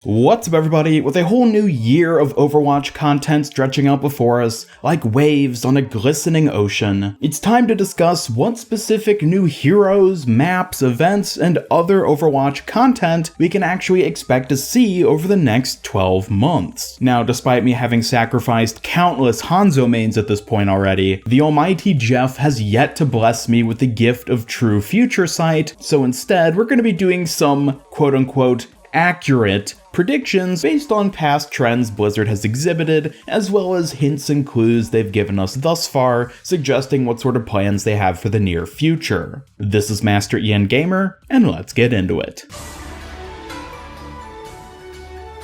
What's up everybody? With a whole new year of Overwatch content stretching out before us, like waves on a glistening ocean, it's time to discuss what specific new heroes, maps, events, and other Overwatch content we can actually expect to see over the next 12 months. Now, despite me having sacrificed countless Hanzo mains at this point already, the almighty Jeff has yet to bless me with the gift of true future sight, so instead we're going to be doing some quote-unquote accurate predictions based on past trends Blizzard has exhibited, as well as hints and clues they've given us thus far, suggesting what sort of plans they have for the near future. This is Master Ian Gamer, and let's get into it.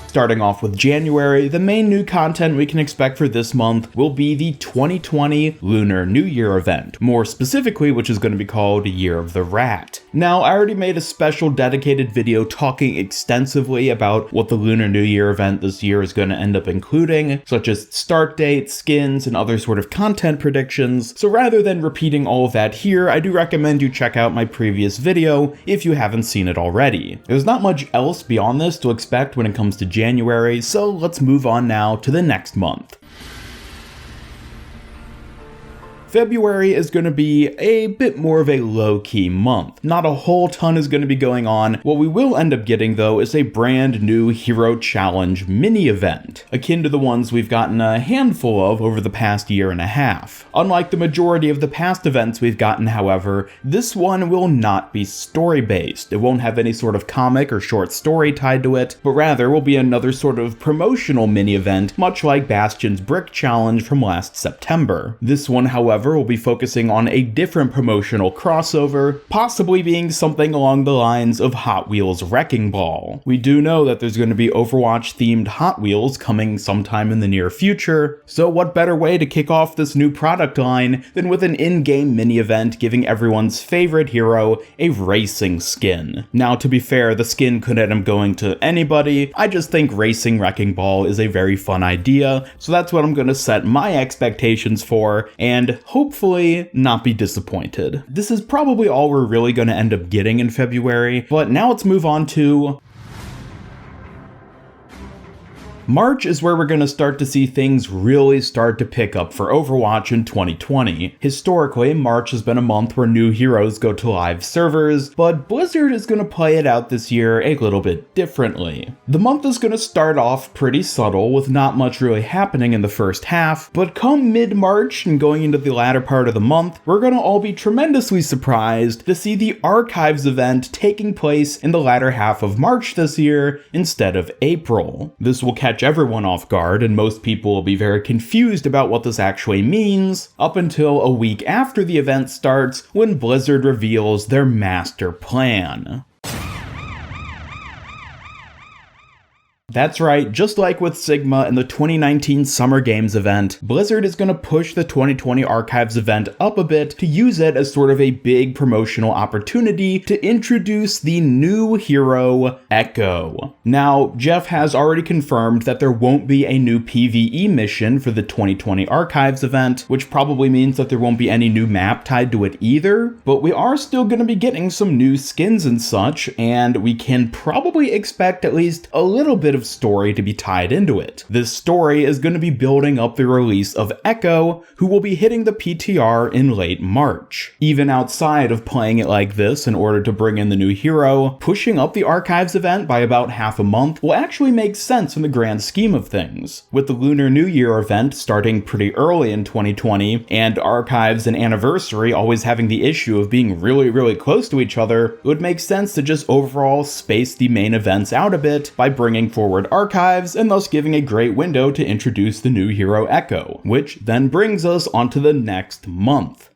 Starting off with January, the main new content we can expect for this month will be the 2020 Lunar New Year event, more specifically which is going to be called Year of the Rat. Now, I already made a special dedicated video talking extensively about what the Lunar New Year event this year is going to end up including, such as start dates, skins, and other sort of content predictions, so rather than repeating all of that here, I do recommend you check out my previous video if you haven't seen it already. There's not much else beyond this to expect when it comes to January, so let's move on now to the next month. February is going to be a bit more of a low-key month. Not a whole ton is going to be going on. What we will end up getting, though, is a brand new Hero Challenge mini-event, akin to the ones we've gotten a handful of over the past year and a half. Unlike the majority of the past events we've gotten, however, this one will not be story-based. It won't have any sort of comic or short story tied to it, but rather will be another sort of promotional mini-event, much like Bastion's Brick Challenge from last September. This one, however, will be focusing on a different promotional crossover, possibly being something along the lines of Hot Wheels Wrecking Ball. We do know that there's going to be Overwatch-themed Hot Wheels coming sometime in the near future, so what better way to kick off this new product line than with an in-game mini-event giving everyone's favorite hero a racing skin. Now, to be fair, the skin could end up going to anybody. I just think Racing Wrecking Ball is a very fun idea, so that's what I'm going to set my expectations for, and hopefully not be disappointed. This is probably all we're really going to end up getting in February, but now let's move on to March is where we're going to start to see things really start to pick up for Overwatch in 2020. Historically, March has been a month where new heroes go to live servers, but Blizzard is going to play it out this year a little bit differently. The month is going to start off pretty subtle with not much really happening in the first half, but come mid-March and going into the latter part of the month, we're going to all be tremendously surprised to see the Archives event taking place in the latter half of March this year instead of April. This will catch everyone off guard, and most people will be very confused about what this actually means, up until a week after the event starts when Blizzard reveals their master plan. That's right, just like with Sigma and the 2019 Summer Games event, Blizzard is going to push the 2020 Archives event up a bit to use it as sort of a big promotional opportunity to introduce the new hero, Echo. Now, Jeff has already confirmed that there won't be a new PvE mission for the 2020 Archives event, which probably means that there won't be any new map tied to it either, but we are still going to be getting some new skins and such, and we can probably expect at least a little bit of story to be tied into it. This story is going to be building up the release of Echo, who will be hitting the PTR in late March. Even outside of playing it like this in order to bring in the new hero, pushing up the Archives event by about half a month will actually make sense in the grand scheme of things. With the Lunar New Year event starting pretty early in 2020, and Archives and Anniversary always having the issue of being really close to each other, it would make sense to just overall space the main events out a bit by bringing forward Archives and thus giving a great window to introduce the new hero Echo, which then brings us onto the next month.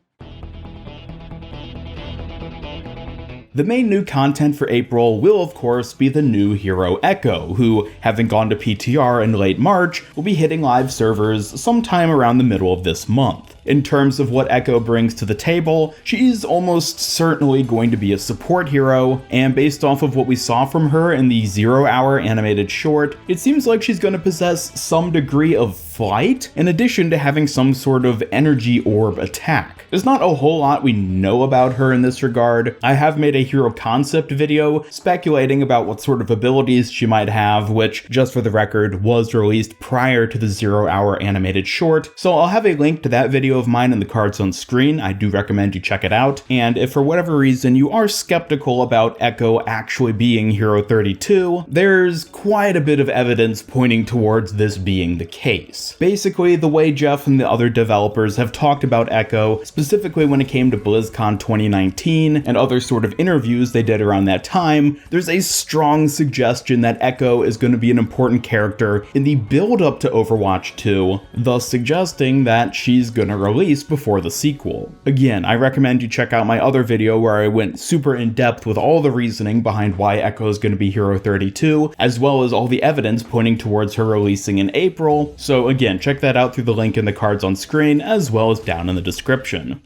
The main new content for April will of course be the new hero Echo, who, having gone to PTR in late March, will be hitting live servers sometime around the middle of this month. In terms of what Echo brings to the table, she's almost certainly going to be a support hero, and based off of what we saw from her in the 0-hour animated short, it seems like she's going to possess some degree of flight, in addition to having some sort of energy orb attack. There's not a whole lot we know about her in this regard. I have made a hero concept video speculating about what sort of abilities she might have, which, just for the record, was released prior to the 0-hour animated short, so I'll have a link to that video of mine in the cards on screen. I do recommend you check it out, and if for whatever reason you are skeptical about Echo actually being Hero 32, there's quite a bit of evidence pointing towards this being the case. Basically, the way Jeff and the other developers have talked about Echo, specifically when it came to Blizzcon 2019 and other sort of interviews they did around that time, there's a strong suggestion that Echo is going to be an important character in the build-up to Overwatch 2, thus suggesting that she's gonna release before the sequel. Again, I recommend you check out my other video where I went super in-depth with all the reasoning behind why Echo is gonna be Hero 32, as well as all the evidence pointing towards her releasing in April, so again, check that out through the link in the cards on screen, as well as down in the description.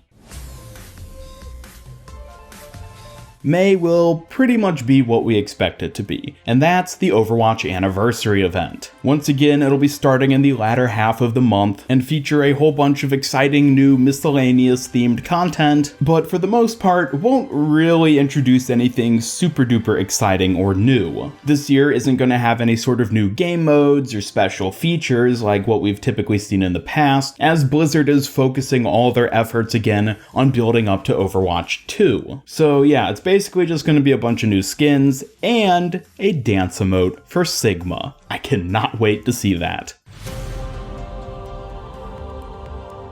May will pretty much be what we expect it to be, and that's the Overwatch Anniversary event. Once again, it'll be starting in the latter half of the month and feature a whole bunch of exciting new miscellaneous themed content, but for the most part, won't really introduce anything super duper exciting or new. This year isn't going to have any sort of new game modes or special features like what we've typically seen in the past, as Blizzard is focusing all their efforts again on building up to Overwatch 2. So yeah, it's basically just going to be a bunch of new skins and a dance emote for Sigma. I cannot wait to see that.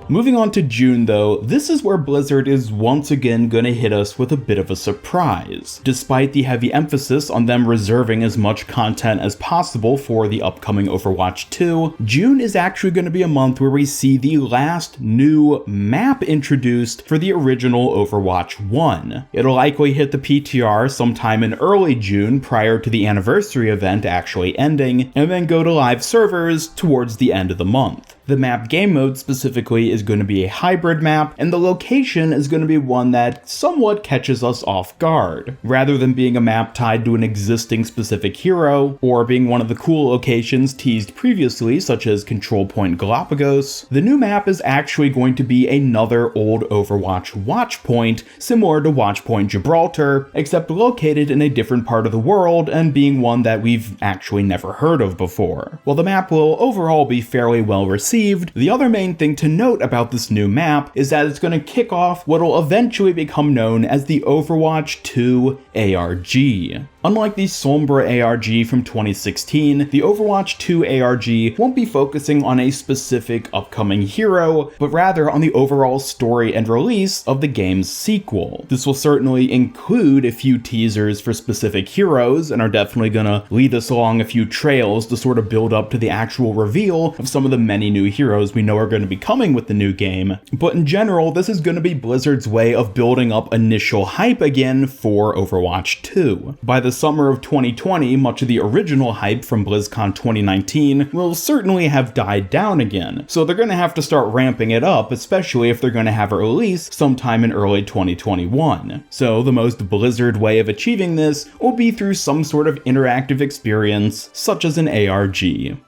Moving on to June though, this is where Blizzard is once again gonna hit us with a bit of a surprise. Despite the heavy emphasis on them reserving as much content as possible for the upcoming Overwatch 2, June is actually gonna be a month where we see the last new map introduced for the original Overwatch 1. It'll likely hit the PTR sometime in early June prior to the anniversary event actually ending, and then go to live servers towards the end of the month. The map game mode specifically is going to be a hybrid map, and the location is going to be one that somewhat catches us off guard. Rather than being a map tied to an existing specific hero, or being one of the cool locations teased previously, such as Control Point Galapagos, the new map is actually going to be another old Overwatch watch point, similar to Watchpoint Gibraltar, except located in a different part of the world and being one that we've actually never heard of before. While the map will overall be fairly well received, the other main thing to note about this new map is that it's going to kick off what will eventually become known as the Overwatch 2 ARG. Unlike the Sombra ARG from 2016, the Overwatch 2 ARG won't be focusing on a specific upcoming hero, but rather on the overall story and release of the game's sequel. This will certainly include a few teasers for specific heroes, and are definitely gonna lead us along a few trails to sort of build up to the actual reveal of some of the many new heroes we know are going to be coming with the new game. But in general, this is going to be Blizzard's way of building up initial hype again for Overwatch 2. By the summer of 2020, much of the original hype from BlizzCon 2019 will certainly have died down again, so they're going to have to start ramping it up, especially if they're going to have a release sometime in early 2021. So the most Blizzard way of achieving this will be through some sort of interactive experience, such as an ARG.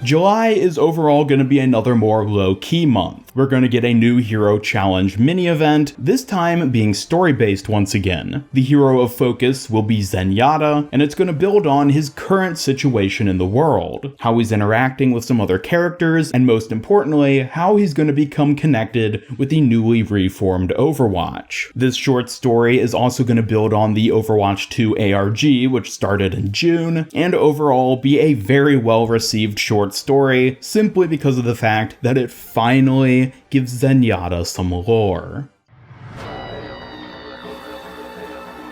July is overall going to be another more low-key month. We're going to get a new Hero Challenge mini-event, this time being story-based once again. The hero of focus will be Zenyatta, and it's going to build on his current situation in the world, how he's interacting with some other characters, and most importantly, how he's going to become connected with the newly reformed Overwatch. This short story is also going to build on the Overwatch 2 ARG, which started in June, and overall be a very well-received short story, simply because of the fact that it finally gives Zenyatta some lore.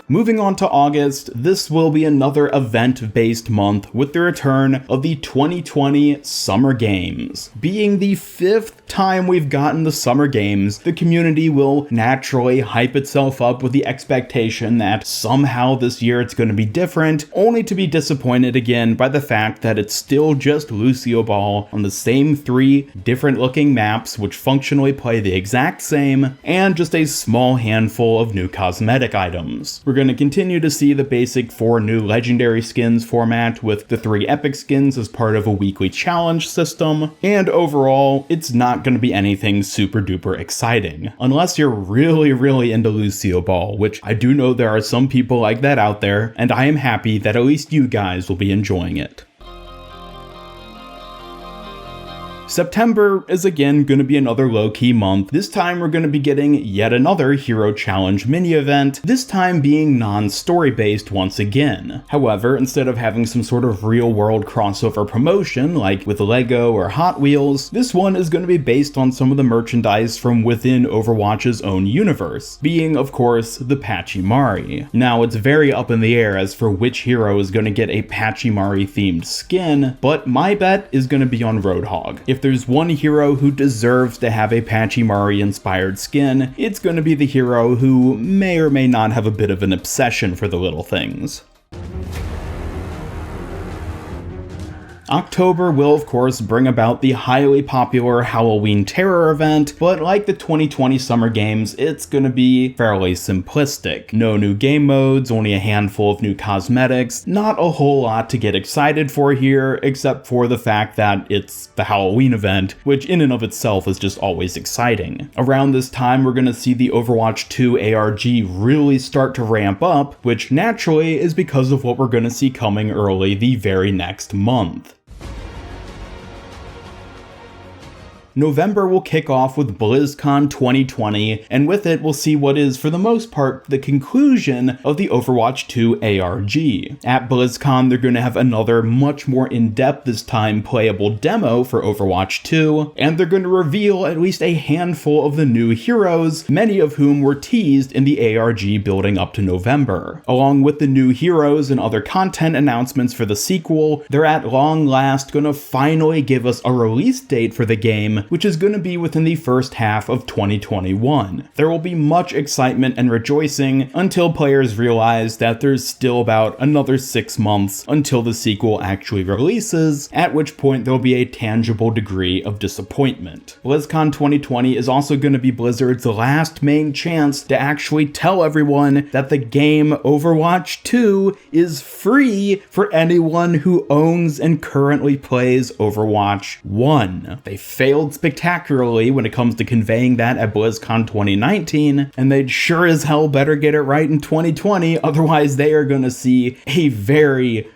Moving on to August, this will be another event-based month with the return of the 2020 Summer Games, being the 5th time we've gotten the summer games, the community will naturally hype itself up with the expectation that somehow this year it's going to be different, only to be disappointed again by the fact that it's still just Lucio Ball on the same 3 different looking maps which functionally play the exact same, and just a small handful of new cosmetic items. We're going to continue to see the basic 4 new legendary skins format with the 3 epic skins as part of a weekly challenge system, and overall, it's not going to be anything super duper exciting. Unless you're really into Lucio Ball, which I do know there are some people like that out there, and I am happy that at least you guys will be enjoying it. September is again going to be another low-key month. This time we're going to be getting yet another Hero Challenge mini-event, this time being non-story based once again. However, instead of having some sort of real-world crossover promotion like with Lego or Hot Wheels, this one is going to be based on some of the merchandise from within Overwatch's own universe, being of course the Pachimari. Now it's very up in the air as for which hero is going to get a Pachimari themed skin, but my bet is going to be on Roadhog. If there's one hero who deserves to have a Pachimari inspired skin, it's going to be the hero who may or may not have a bit of an obsession for the little things. October will of course bring about the highly popular Halloween Terror event, but like the 2020 Summer Games, it's gonna be fairly simplistic. No new game modes, only a handful of new cosmetics, not a whole lot to get excited for here, except for the fact that it's the Halloween event, which in and of itself is just always exciting. Around this time, we're gonna see the Overwatch 2 ARG really start to ramp up, which naturally is because of what we're gonna see coming early the very next month. November will kick off with Blizzcon 2020, and with it we'll see what is, for the most part, the conclusion of the Overwatch 2 ARG. At Blizzcon, they're going to have another much more in-depth, this time playable demo for Overwatch 2, and they're going to reveal at least a handful of the new heroes, many of whom were teased in the ARG building up to November. Along with the new heroes and other content announcements for the sequel, they're at long last going to finally give us a release date for the game, which is going to be within the first half of 2021. There will be much excitement and rejoicing until players realize that there's still about another 6 months until the sequel actually releases, at which point there'll be a tangible degree of disappointment. BlizzCon 2020 is also going to be Blizzard's last main chance to actually tell everyone that the game Overwatch 2 is free for anyone who owns and currently plays Overwatch 1. They failed spectacularly when it comes to conveying that at BlizzCon 2019, and they'd sure as hell better get it right in 2020, otherwise they are gonna see a very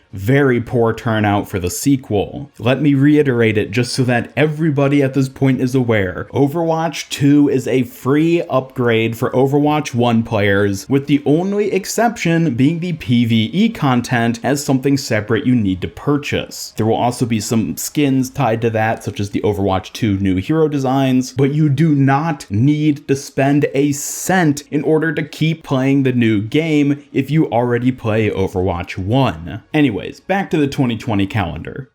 poor turnout for the sequel. Let me reiterate it just so that everybody at this point is aware. Overwatch 2 is a free upgrade for Overwatch 1 players, with the only exception being the PvE content as something separate you need to purchase. There will also be some skins tied to that, such as the Overwatch 2 new hero designs, but you do not need to spend a cent in order to keep playing the new game if you already play Overwatch 1. Anyways, back to the 2020 calendar.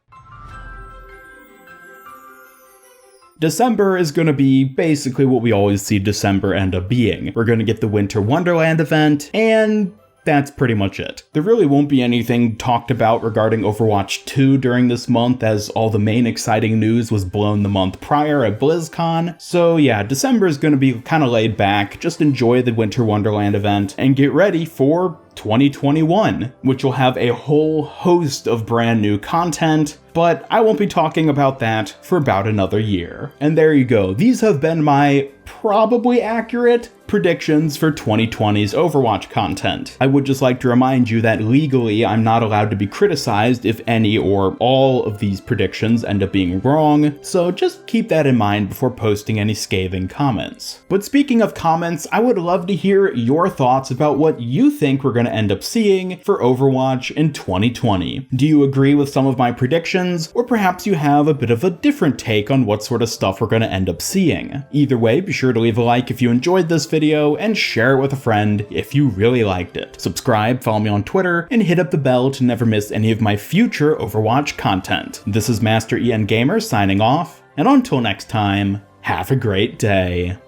December is going to be basically what we always see December end up being. We're going to get the Winter Wonderland event, and that's pretty much it. There really won't be anything talked about regarding Overwatch 2 during this month, as all the main exciting news was blown the month prior at BlizzCon. So yeah, December is going to be kind of laid back. Just enjoy the Winter Wonderland event and get ready for 2021, which will have a whole host of brand new content, but I won't be talking about that for about another year. And there you go. These have been my probably accurate predictions for 2020's Overwatch content. I would just like to remind you that legally I'm not allowed to be criticized if any or all of these predictions end up being wrong, so just keep that in mind before posting any scathing comments. But speaking of comments, I would love to hear your thoughts about what you think we're going to end up seeing for Overwatch in 2020. Do you agree with some of my predictions, or perhaps you have a bit of a different take on what sort of stuff we're going to end up seeing? Either way, be sure to leave a like if you enjoyed this video and share it with a friend if you really liked it. Subscribe, follow me on Twitter, and hit up the bell to never miss any of my future Overwatch content. This is Master Ian Gamer signing off, and until next time, Have a great day.